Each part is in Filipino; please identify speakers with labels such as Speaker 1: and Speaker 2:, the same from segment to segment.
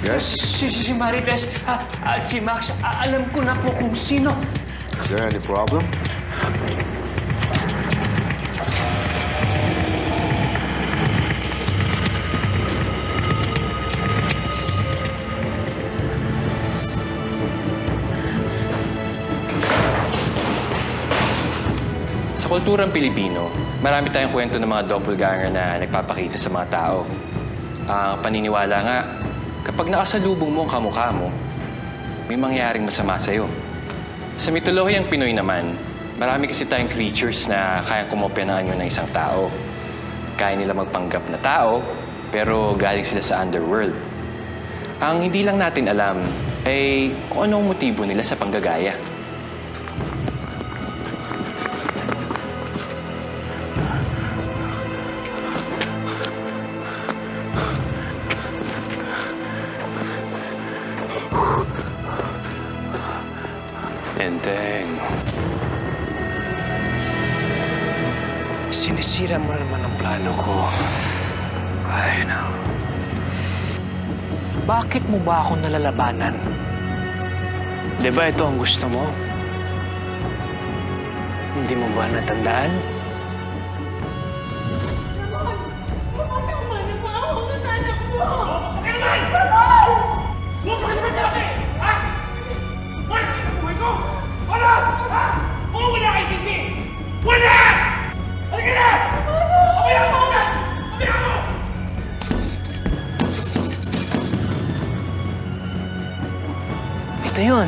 Speaker 1: Yes?
Speaker 2: Si Marites at si Max, alam ko na po kung sino.
Speaker 1: Is there any problem?
Speaker 3: Sa kulturang Pilipino, marami tayong kwento ng mga doppelganger na nagpapakita sa mga tao. Ang paniniwala nga, kapag nakasalubong mo ang kamukha mo, may mangyaring masama sa'yo. Sa mitolohiyang Pinoy naman, marami kasi tayong creatures na kayang kumopya ng anyo ng isang tao. Kaya nila magpanggap na tao, pero galing sila sa underworld. Ang hindi lang natin alam ay kung anong motibo nila sa panggagaya. Enteng.
Speaker 2: Sinisira mo naman ang plano ko. Ay, no. Bakit mo ba ako nalalabanan? Di ba ito ang gusto mo? Hindi mo ba natandaan? Ito yun.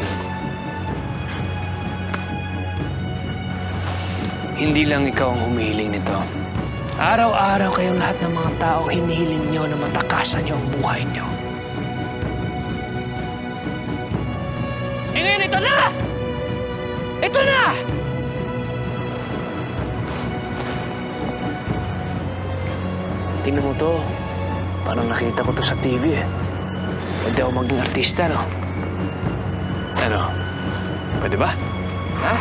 Speaker 2: Hindi lang ikaw ang humihiling nito. Araw-araw kayong lahat ng mga tao hinihiling nyo na matakasan nyo ang buhay nyo. Eh ngayon, ito na! Ito na! Tingnan mo to. Parang nakita ko to sa TV eh. Pwede ako maging artista, no? Ano? Pwede ba? Ha?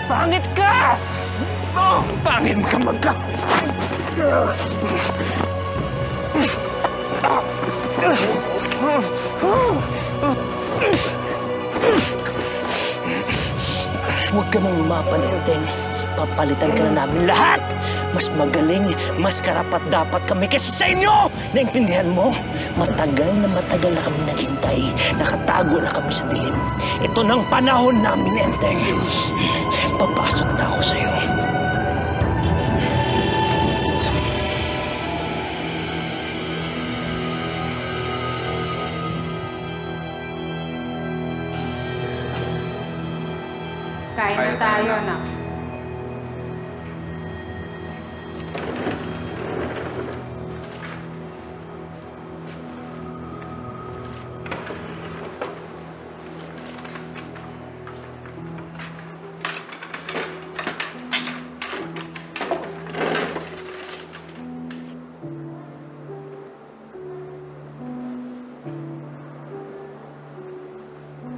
Speaker 2: Pangit ka! Pangit ka magka...
Speaker 4: Huwag ka nang lumapan, Enteng. Papalitan ka na namin lahat. Mas magaling, mas karapat-dapat kami kaysa sa inyo! Naintindihan mo? Matagal na kami naghintay. Nakatago na kami sa dilim. Ito nang panahon namin, Enteng. Papasok na ako sa'yo.
Speaker 5: Kain na tayo, anak.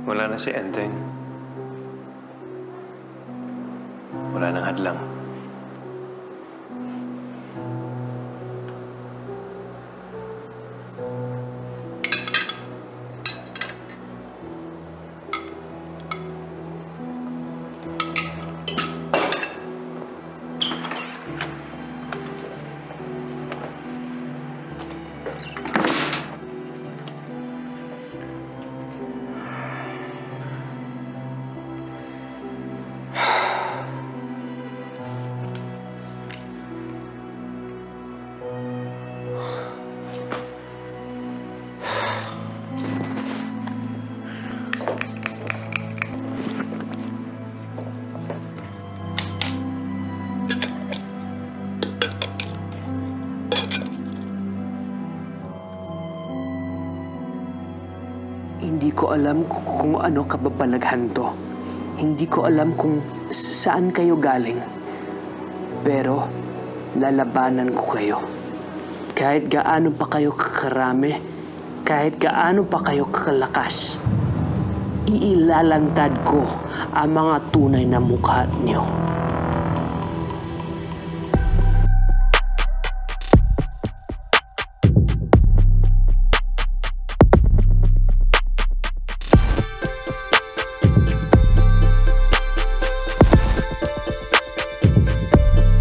Speaker 3: Wala na si Enteng. Wala nang hadlang.
Speaker 2: Hindi ko alam kung ano kababalaghan to. Hindi ko alam kung saan kayo galing. Pero lalabanan ko kayo. Kahit gaano pa kayo kakarami, kahit gaano pa kayo kakalakas, iilalantad ko ang mga tunay na mukha niyo.